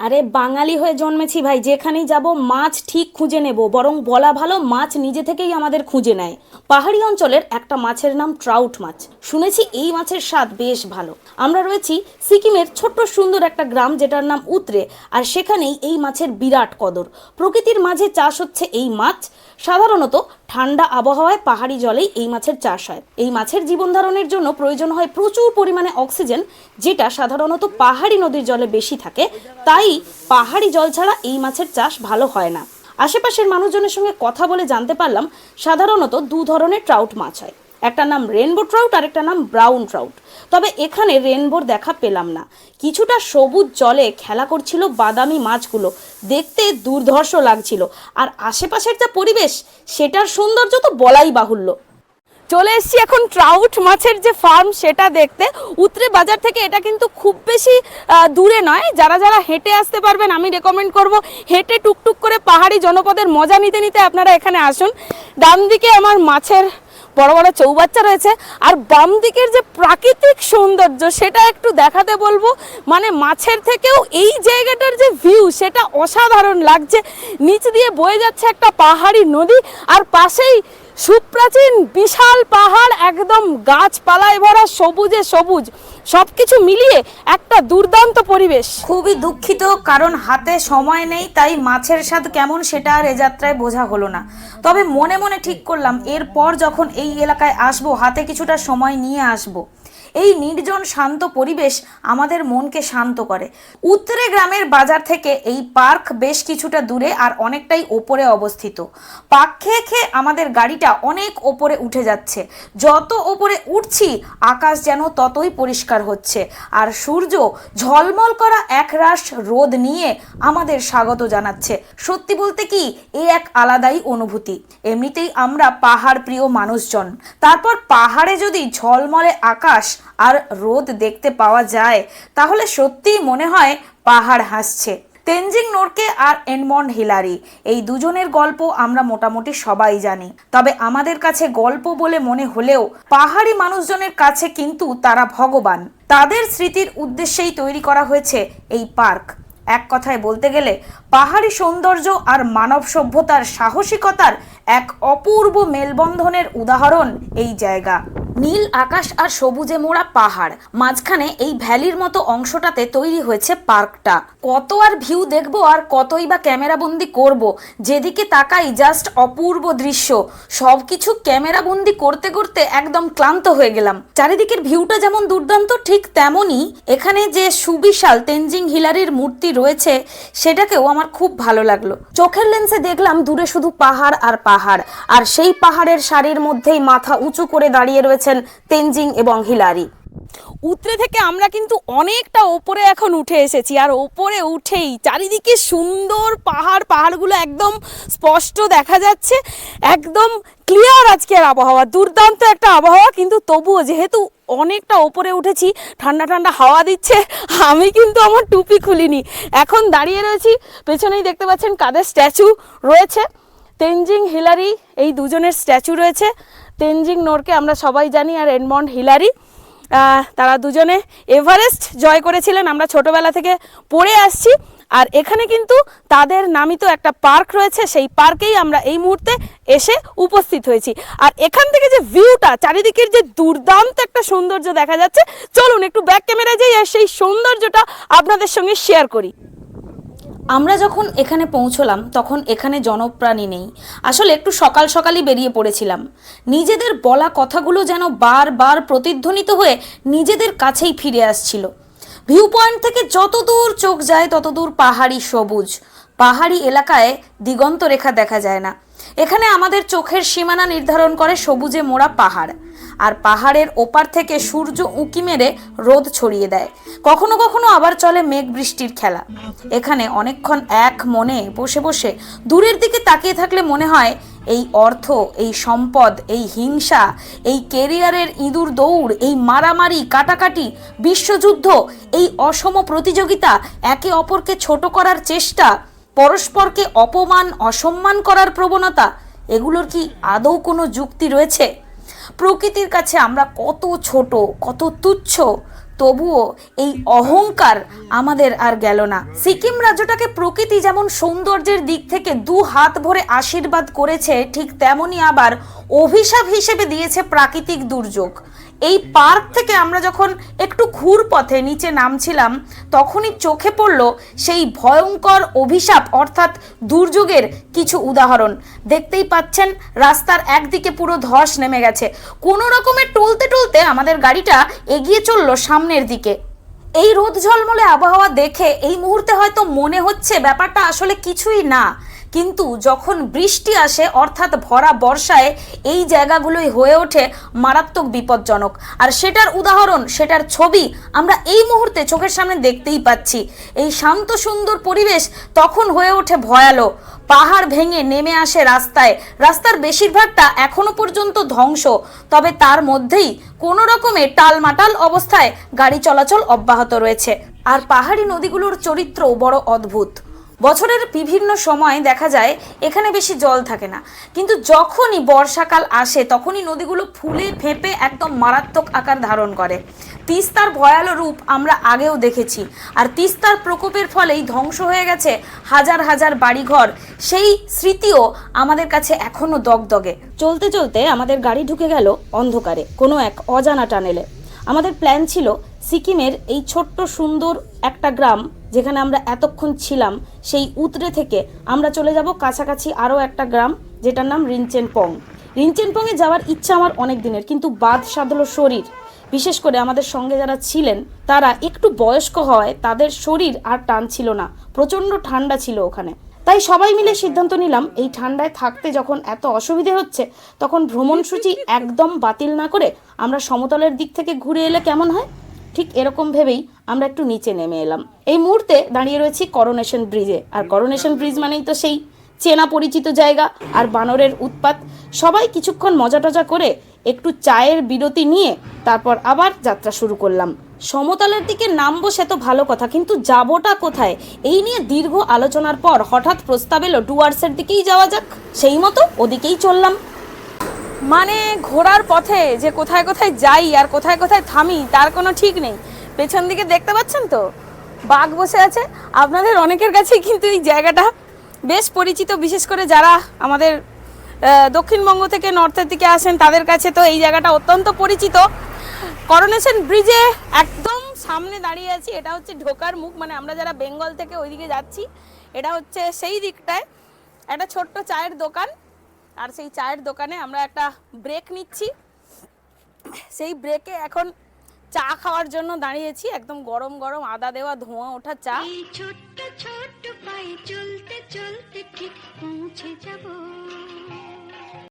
আরে বাঙালি হয়ে জন্মেছি ভাই, যেখানেই যাব মাছ ঠিক খুঁজে নেব, বরং বলা ভালো মাছ নিজে থেকেই আমাদের খুঁজে নেয়। পাহাড়ি অঞ্চলের একটা মাছের নাম ট্রাউট মাছ। শুনেছি এই মাছের স্বাদ বেশ ভালো। আমরা রয়েছি সিকিমের ছোট্ট সুন্দর একটা গ্রাম যেটার নাম উত্রে, আর সেখানেই এই মাছের বিরাট কদর। প্রকৃতির মাঝে চাষ হচ্ছে এই মাছ। সাধারণত ঠান্ডা আবহাওয়ায় পাহাড়ি জলেই এই মাছের চাষ হয়। এই মাছের জীবন ধারণের জন্য প্রয়োজন হয় প্রচুর পরিমাণে অক্সিজেন, যেটা সাধারণত পাহাড়ি নদীর জলে বেশি থাকে। তাই পাহাড়ি জল ছাড়া এই মাছের চাষ ভালো হয় না। আশেপাশের মানুষজনের সঙ্গে কথা বলে জানতে পারলাম সাধারণত দু ধরনের ট্রাউট মাছ হয়, একটা নাম রেনবো ট্রাউট আর একটা নাম ব্রাউন ট্রাউট। তবে এখানে রেনবোর দেখা পেলাম না। কিছুটা সবুজ জলে খেলা করছিল বাদামি মাছগুলো, দেখতে দুর্ধর্ষ লাগছিল। আর আশেপাশের যা পরিবেশ, সেটার সৌন্দর্য তো বলাই বাহুল্য। চলে এসছি এখন ট্রাউট মাছের যে ফার্ম সেটা দেখতে। উত্রে বাজার থেকে এটা কিন্তু খুব বেশি দূরে নয়। যারা যারা হেঁটে আসতে পারবেন আমি রেকমেন্ড করব হেঁটে টুকটুক করে পাহাড়ি জনপদের মজা নিতে নিতে আপনারা এখানে আসুন। ডান দিকে আমার মাছের বড় বড় চৌবাচ্চা রয়েছে, আর বাম দিকের যে প্রাকৃতিক সৌন্দর্য সেটা একটু দেখাতে বলবো। মানে মাছের থেকেও এই জায়গাটার যে ভিউ সেটা অসাধারণ লাগছে। নিচ দিয়ে বয়ে যাচ্ছে একটা পাহাড়ি নদী, আর পাশেই সুপ্রাচীন বিশাল পাহাড়, একদম গাছপালায় ভরা, সবুজে সবুজ, সবকিছু মিলিয়ে একটা দুর্দান্ত পরিবেশ। খুবই দুঃখিত, কারণ হাতে সময় নেই, তাই মাছের স্বাদ কেমন সেটা আর এ যাত্রায় বোঝা হলো না। তবে মনে মনে ঠিক করলাম এরপর যখন এই এলাকায় আসবো হাতে কিছুটা সময় নিয়ে আসবো। এই নির্জন শান্ত পরিবেশ আমাদের মনকে শান্ত করে। উত্তরে গ্রামের বাজার থেকে এই পার্ক বেশ কিছুটা দূরে আর অনেকটাই ওপরে অবস্থিত। পাক খেয়ে খেয়ে আমাদের গাড়িটা অনেক ওপরে উঠে যাচ্ছে। যত ওপরে উঠছি আকাশ যেন ততই পরিষ্কার হচ্ছে, আর সূর্য ঝলমল করা একরাশ রোদ নিয়ে আমাদের স্বাগত জানাচ্ছে। সত্যি বলতে কি, এ এক আলাদাই অনুভূতি। এমনিতেই আমরা পাহাড় প্রিয় মানুষজন, তারপর পাহাড়ে যদি ঝলমলে আকাশ আর রোদ দেখতে পাওয়া যায় তাহলে সত্যিই মনে হয় পাহাড় হাসছে। তেনজিং নোরকে আর এডমন্ড হিলারি, এই দুজনের গল্প আমরা মোটামুটি সবাই জানি। তবে আমাদের কাছে গল্প বলে মনে হলেও পাহাড়ি মানুষজনের কাছে কিন্তু তারা ভগবান। তাদের স্মৃতির উদ্দেশ্যেই তৈরি করা হয়েছে এই পার্ক। এক কথায় বলতে গেলে পাহাড়ি সৌন্দর্য আর মানব সভ্যতার সাহসিকতার এক অপূর্ব মেলবন্ধনের উদাহরণ এই জায়গা। নীল আকাশ আর সবুজে মোড়া পাহাড়, মাঝখানে এই ভ্যালির মতো অংশটাতে তৈরি হয়েছে পার্কটা। কত আর ভিউ দেখবো আর কতই বা ক্যামেরাবন্দি করব, যেদিকে তাকাই জাস্ট অপূর্ব দৃশ্য। সবকিছু ক্যামেরাবন্দি করতে করতে একদম ক্লান্ত হয়ে গেলাম। চারিদিকের ভিউটা যেমন দুর্দান্ত, ঠিক তেমনই এখানে যে সুবিশাল তেনজিং হিলারির মূর্তি রয়েছে সেটাকেও আমার খুব ভালো লাগলো। চোখের লেন্সে দেখলাম দূরে শুধু পাহাড় আর পাহাড়, আর সেই পাহাড়ের সারির মধ্যেই মাথা উঁচু করে দাঁড়িয়ে রয়েছেন তেনজিং এবং হিলারি। উত্রে থেকে আমরা কিন্তু অনেকটা ওপরে এখন উঠে এসেছি, আর ওপরে উঠেই চারিদিকে সুন্দর পাহাড়, পাহাড়গুলো একদম স্পষ্ট দেখা যাচ্ছে। একদম ক্লিয়ার আজকের আবহাওয়া, দুর্দান্ত একটা আবহাওয়া। কিন্তু তবুও যেহেতু অনেকটা ওপরে উঠেছি, ঠান্ডা ঠান্ডা হাওয়া দিচ্ছে। আমি কিন্তু আমার টুপি খুলিনি, এখন দাঁড়িয়ে রয়েছি। পেছনেই দেখতে পাচ্ছেন কাদের স্ট্যাচু রয়েছে, তেনজিং হিলারি, এই দুজনের স্ট্যাচু রয়েছে। তেনজিং নোরকে আমরা সবাই জানি, আর এডমন্ড হিলারি, তারা দুজনে এভারেস্ট জয় করেছিলেন, আমরা ছোটবেলা থেকে পড়ে আসছি। আর এখানে কিন্তু তাদের নামিত একটা পার্ক রয়েছে, সেই পার্কেই আমরা এই মুহূর্তে এসে উপস্থিত হয়েছি। আর এখান থেকে যে ভিউটা, চারিদিকের যে দুর্দান্ত একটা সৌন্দর্য দেখা যাচ্ছে, চলুন একটু ব্যাক ক্যামেরায় যাই আর সেই সৌন্দর্যটা আপনাদের সঙ্গে শেয়ার করি। আমরা যখন এখানে পৌঁছলাম তখন এখানে জনপ্রাণী নেই। আসলে একটু সকাল সকালই বেরিয়ে পড়েছিলাম। নিজেদের বলা কথাগুলো যেন বারবার প্রতিধ্বনিত হয়ে নিজেদের কাছেই ফিরে আসছিল। ভিউ পয়েন্ট থেকে যত দূর চোখ যায় তত দূর পাহাড়ি সবুজ। পাহাড়ি এলাকায় দিগন্ত রেখা দেখা যায় না। এখানে আমাদের চোখের সীমানা নির্ধারণ করে সবুজে মোড়া পাহাড়, আর পাহাড়ের ওপার থেকে সূর্য উঁকি মেরে রোদ ছড়িয়ে দেয়। কখনো কখনো আবার চলে মেঘ বৃষ্টির খেলা। এখানে অনেকক্ষণ এক মনে বসে বসে দূরের দিকে তাকিয়ে থাকলে মনে হয় এই অর্থ, এই সম্পদ, এই হিংসা, এই কেরিয়ারের ইঁদুর দৌড়, এই মারামারি কাটাকাটি, বিশ্বযুদ্ধ, এই অসম প্রতিযোগিতা, একে অপরকে ছোট করার চেষ্টা, পরস্পরকে অপমান অসম্মান করার প্রবণতা, এগুলোর কি আদৌ কোনো যুক্তি রয়েছে? প্রকৃতির কাছে আমরা কত ছোট, কত তুচ্ছ, তবুও এই অহংকার আমাদের আর গেল না। সিকিম রাজ্যটাকে প্রকৃতি যেমন সৌন্দর্যের দিক থেকে 2 হাত ভরে আশীর্বাদ করেছে, ঠিক তেমনই আবার অভিশাপ হিসেবে দিয়েছে প্রাকৃতিক দুর্যোগ। এই পার্ক থেকে আমরা যখন একটু ঘুরপথে নিচে নামছিলাম, তখনই চোখে পড়ল সেই ভয়ঙ্কর অভিশাপ অর্থাৎ দুর্যোগের কিছু উদাহরণ। দেখতেই পাচ্ছেন রাস্তার একদিকে পুরো ধস নেমে গেছে। কোনো রকমে টলতে টলতে আমাদের গাড়িটা এগিয়ে চলল সামনের দিকে। এই রোদ ঝলমলে আবহাওয়া দেখে এই মুহূর্তে হয়তো মনে হচ্ছে ব্যাপারটা আসলে কিছুই না, কিন্তু যখন বৃষ্টি আসে অর্থাৎ ভরা বর্ষায় এই জায়গাগুলোই হয়ে ওঠে মারাত্মক বিপজ্জনক। আর সেটার উদাহরণ, সেটার ছবি আমরা এই মুহূর্তে চোখের সামনে দেখতেই পাচ্ছি। এই শান্ত সুন্দর পরিবেশ তখন হয়ে ওঠে ভয়ালো। পাহাড় ভেঙে নেমে আসে রাস্তায়, রাস্তার বেশিরভাগটা এখনো পর্যন্ত ধ্বংস, তবে তার মধ্যেই কোনো রকমে টালমাটাল অবস্থায় গাড়ি চলাচল অব্যাহত রয়েছে। আর পাহাড়ি নদীগুলোর চরিত্র বড় অদ্ভুত। বছরের বিভিন্ন সময় দেখা যায় এখানে বেশি জল থাকে না, কিন্তু যখনই বর্ষাকাল আসে তখনই নদীগুলো ফুলে ফেঁপে একদম মারাত্মক আকার ধারণ করে। তিস্তার ভয়ালো রূপ আমরা আগেও দেখেছি, আর তিস্তার প্রকোপের ফলেই ধ্বংস হয়ে গেছে হাজার হাজার বাড়িঘর। সেই স্মৃতিও আমাদের কাছে এখনো দগদগে। চলতে চলতে আমাদের গাড়ি ঢুকে গেল অন্ধকারে কোনো এক অজানা টানেলে। আমাদের প্ল্যান ছিল সিকিমের এই ছোট্ট সুন্দর একটা গ্রাম যেখানে আমরা এতক্ষণ ছিলাম, সেই উতরে থেকে আমরা চলে যাব কাছাকাছি আরও একটা গ্রাম যেটার নাম রিনচেনপং। রিনচেনপংয়ে যাওয়ার ইচ্ছা আমার অনেক দিনের, কিন্তু বাদ সাধলো শরীর। বিশেষ করে আমাদের সঙ্গে যারা ছিলেন তারা একটু বয়স্ক হওয়ায় তাদের শরীর আর টানছিল না, প্রচণ্ড ঠান্ডা ছিল ওখানে। তাই সবাই মিলে সিদ্ধান্ত নিলাম এই ঠান্ডায় থাকতে যখন এত অসুবিধে হচ্ছে, তখন ভ্রমণসূচি একদম বাতিল না করে আমরা সমতলের দিক থেকে ঘুরে এলে কেমন হয়। ঠিক এরকম ভেবেই আমরা একটু নিচে নেমে এলাম। এই মুহূর্তে দাঁড়িয়ে রয়েছি করোনেশন ব্রিজে, আর করোনেশন ব্রিজ মানেই তো সেই চেনা পরিচিত জায়গা আর বানরের উৎপাত। সবাই কিছুক্ষণ মজা টজা করে একটু চায়ের বিরতি নিয়ে তারপর আবার যাত্রা শুরু করলাম। সমতলের দিকে নামবো সে তো ভালো কথা, কিন্তু যাবোটা কোথায় এই নিয়ে দীর্ঘ আলোচনার পর হঠাৎ প্রস্তাব এলো ডুয়ার্সের দিকেই যাওয়া যাক। সেই মতো ওদিকেই চললাম। মানে ঘোড়ার পথে যে কোথায় কোথায় যাই আর কোথায় কোথায় থামি তার কোনো ঠিক নেই। পেছন দিকে দেখতে পাচ্ছেন তো বাঘ বসে আছে। আপনাদের অনেকের কাছেই কিন্তু এই জায়গাটা বেশ পরিচিত, বিশেষ করে যারা আমাদের দক্ষিণবঙ্গ থেকে নর্থের দিকে আসেন তাদের কাছে তো এই জায়গাটা অত্যন্ত পরিচিত। করোনেশন ব্রিজে একদম সামনে দাঁড়িয়ে আছি, এটা হচ্ছে ঢোকার মুখ, মানে আমরা যারা বেঙ্গল থেকে ওইদিকে যাচ্ছি এটা হচ্ছে সেই দিকটায় একটা ছোট্ট চায়ের দোকান। আর সেই চায়ের দোকানে আমরা একটা ব্রেক নিচ্ছি, সেই ব্রেকে এখন চা খাওয়ার জন্য দাঁড়িয়েছি। একদম গরম গরম আদা দেওয়া ধোঁয়া ওঠা চা। ছোট্ট ছোট্ট পায়ে চলতে চলতে ঠিক পৌঁছে যাব